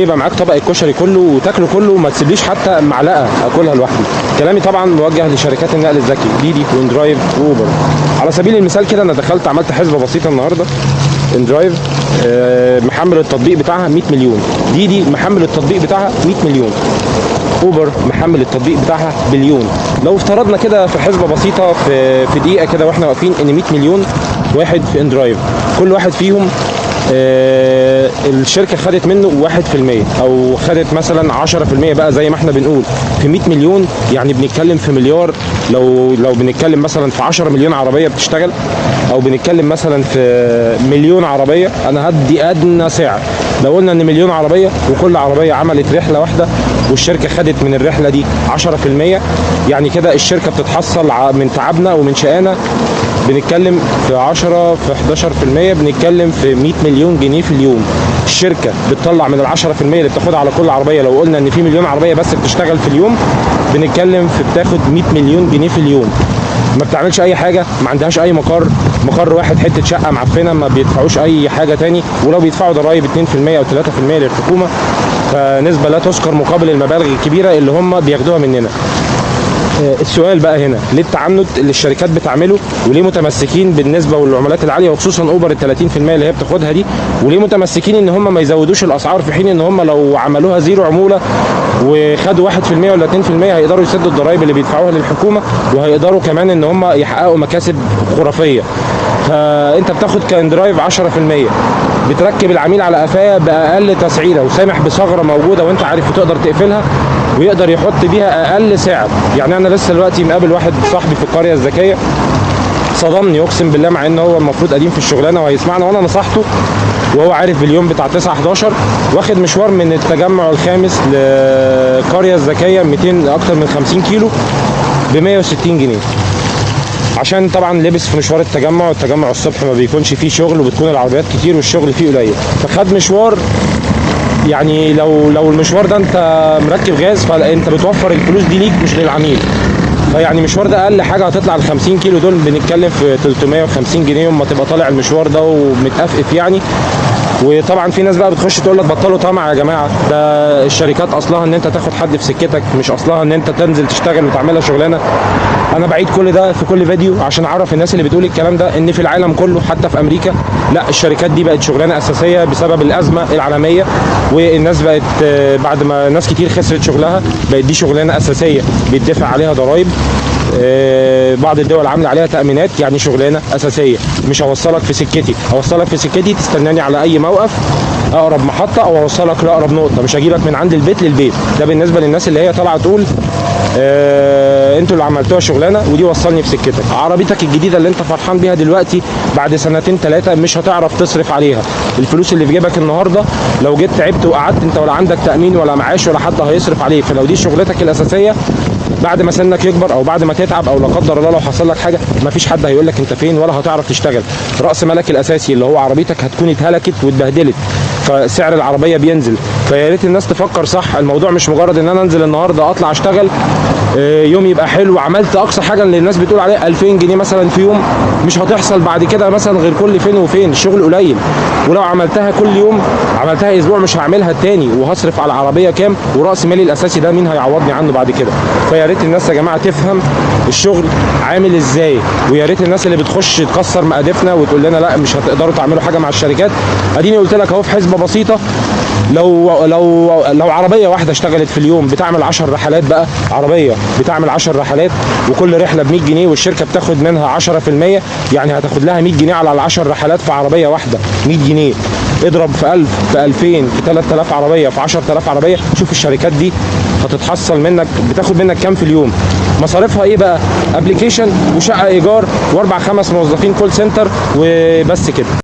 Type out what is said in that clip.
يبقى معاك طبق الكشري كله وتاكله كله وما تسيبليش حتى معلقه اكلها لوحدي. كلامي طبعا موجه لشركات النقل الذكي ديدي واندرايف واوبر. على سبيل المثال كده انا دخلت عملت حسبه بسيطه النهارده. اندرايف محمل التطبيق بتاعها 100 مليون، ديدي محمل التطبيق بتاعها 100 مليون، اوبر محمل التطبيق بتاعها بليون. لو افترضنا كده في حسبه بسيطه في دقيقه كده واحنا واقفين ان 100 مليون واحد في اندرايف، كل واحد فيهم الشركه خدت منه 1% او خدت مثلا 10% بقى زي ما احنا بنقول في 100 مليون، يعني بنتكلم في مليار. لو بنتكلم مثلا في 10 مليون عربيه بتشتغل، او بنتكلم مثلا في مليون عربيه، انا هدي ادنى سعر. لو قلنا ان مليون عربيه وكل عربيه عملت رحله واحده والشركه خدت من الرحله دي 10%، يعني كده الشركه بتتحصل من تعبنا ومن شقانا. بنتكلم في 10 في 11%، بنتكلم في 100 مليون جنيه في اليوم. الشركه بتطلع من ال 10% اللي بتاخدها على كل عربيه. لو قلنا ان في مليون عربيه بس بتشتغل في اليوم، بنتكلم في بتاخد 100 مليون جنيه في اليوم. ما بتعملش اي حاجه، ما عندهاش اي مقر واحد، حته شقه معفنه، ما بيدفعوش اي حاجه تاني، ولو بيدفعوا ضرايب 2% او 3% للحكومه، فنسبه لا تذكر مقابل المبالغ الكبيره اللي هم بياخدوها مننا. السؤال بقى هنا، ليه التعنت اللي الشركات بتعمله؟ وليه متمسكين بالنسبه والعمولات العاليه وخصوصا اوبر ال 30% اللي هي بتاخدها دي؟ وليه متمسكين ان هم ما يزودوش الاسعار في حين ان هم لو عملوها زيرو عموله وخدوا 1% ولا 2% هيقدروا يسدوا الضرايب اللي بيدفعوها للحكومه، وهيقدروا كمان ان هم يحققوا مكاسب خرافيه. فانت بتاخد كاندرايف 10%، بتركب العميل على قفاه باقل تسعيره وسامح بثغره موجوده وانت عارف وتقدر تقفلها، ويقدر يحط بيها اقل سعر. يعني انا لسه دلوقتي مقابل واحد صاحبي في القريه الذكيه، صدمني اقسم بالله، مع ان هو المفروض قديم في الشغلانه وهيسمعنا، وانا نصحته وهو عارف باليوم بتاع 9-11 واخد مشوار من التجمع الخامس للقريه الذكيه 200 اكتر من 50 كيلو ب 160 جنيه، عشان طبعا لبس في مشوار التجمع، والتجمع الصبح ما بيكونش فيه شغل وبتكون العربيات كتير والشغل فيه قليل، فخد مشوار. يعني لو المشوار ده انت مركب غاز فانت بتوفر الفلوس دي ليك مش للعميل. فيعني المشوار ده اقل حاجه هتطلع ال 50 كيلو دول بنتكلم في 350 جنيه يوم ما تبقى طالع المشوار ده ومتقفف يعني. وطبعا في ناس بقى بتخش تقول لك بطلوا طمع يا جماعه، ده الشركات اصلها ان انت تاخد حد في سكتك، مش اصلها ان انت تنزل تشتغل وتعملها شغلانه. انا بعيد كل ده في كل فيديو عشان اعرف الناس اللي بتقول الكلام ده ان في العالم كله حتى في امريكا لا، الشركات دي بقت شغلانه اساسيه بسبب الازمه العالميه، والناس بقت بعد ما ناس كتير خسرت شغلها بقت دي شغلانه اساسيه بيدفع عليها ضرايب. بعض الدول عامله عليها تامينات، يعني شغلانه اساسيه. مش هوصلك في سكتي، هوصلك في سكتي تستناني على اي موقف اقرب محطه او اوصلك لاقرب نقطه، مش هجيبك من عند البيت للبيت. ده بالنسبه للناس اللي هي طالعه تقول انتوا اللي عملتوها شغلانه ودي وصلني في سكتك. عربيتك الجديده اللي انت فرحان بيها دلوقتي بعد 2-3 مش هتعرف تصرف عليها. الفلوس اللي في جيبك النهارده لو جيت تعبت وقعدت انت ولا عندك تامين ولا معاش ولا حد هيصرف عليك، فلو دي شغلتك الاساسيه بعد ما سنك يكبر او بعد ما تتعب او لا قدر الله لو حصل لك حاجه، مفيش حد هيقول لك انت فين ولا هتعرف تشتغل. راس مالك الاساسي اللي هو عربيتك هتكون اتهلكت واتبهدلت، فسعر العربيه بينزل. فيا ريت الناس تفكر صح. الموضوع مش مجرد ان انا انزل النهارده اطلع اشتغل يوم يبقى حلو، عملت اقصى حاجه اللي الناس بتقول عليه 2000 جنيه مثلا في يوم، مش هتحصل بعد كده مثلا غير كل فين وفين. الشغل قليل، ولو عملتها كل يوم عملتها اسبوع مش هعملها التاني، وهصرف على العربيه كام، وراس مالي الاساسي ده مين هيعوضني عنه بعد كده. فيا ريت الناس يا جماعه تفهم الشغل عامل ازاي، ويا ريت الناس اللي بتخش تكسر مقادفنا وتقول لنا لا مش هتقدروا تعملوا حاجه مع الشركات. اديني قلت لك اهو في حسبه بسيطه، لو عربيه واحده اشتغلت في اليوم بتعمل 10 رحلات، بقى عربيه بتعمل 10 رحلات وكل رحله ب 100 جنيه والشركه بتاخد منها 10%، يعني هتاخد لها 100 جنيه على ال 10 رحلات في عربيه واحده. 100 جنيه اضرب في 1000 في 2000 في 3000 عربيه في 10000 عربيه، شوف الشركات دي هتتحصل منك بتاخد منك كام في اليوم. مصاريفها ايه بقى؟ ابلكيشن وشقه ايجار و4-5 موظفين كول سنتر وبس كده.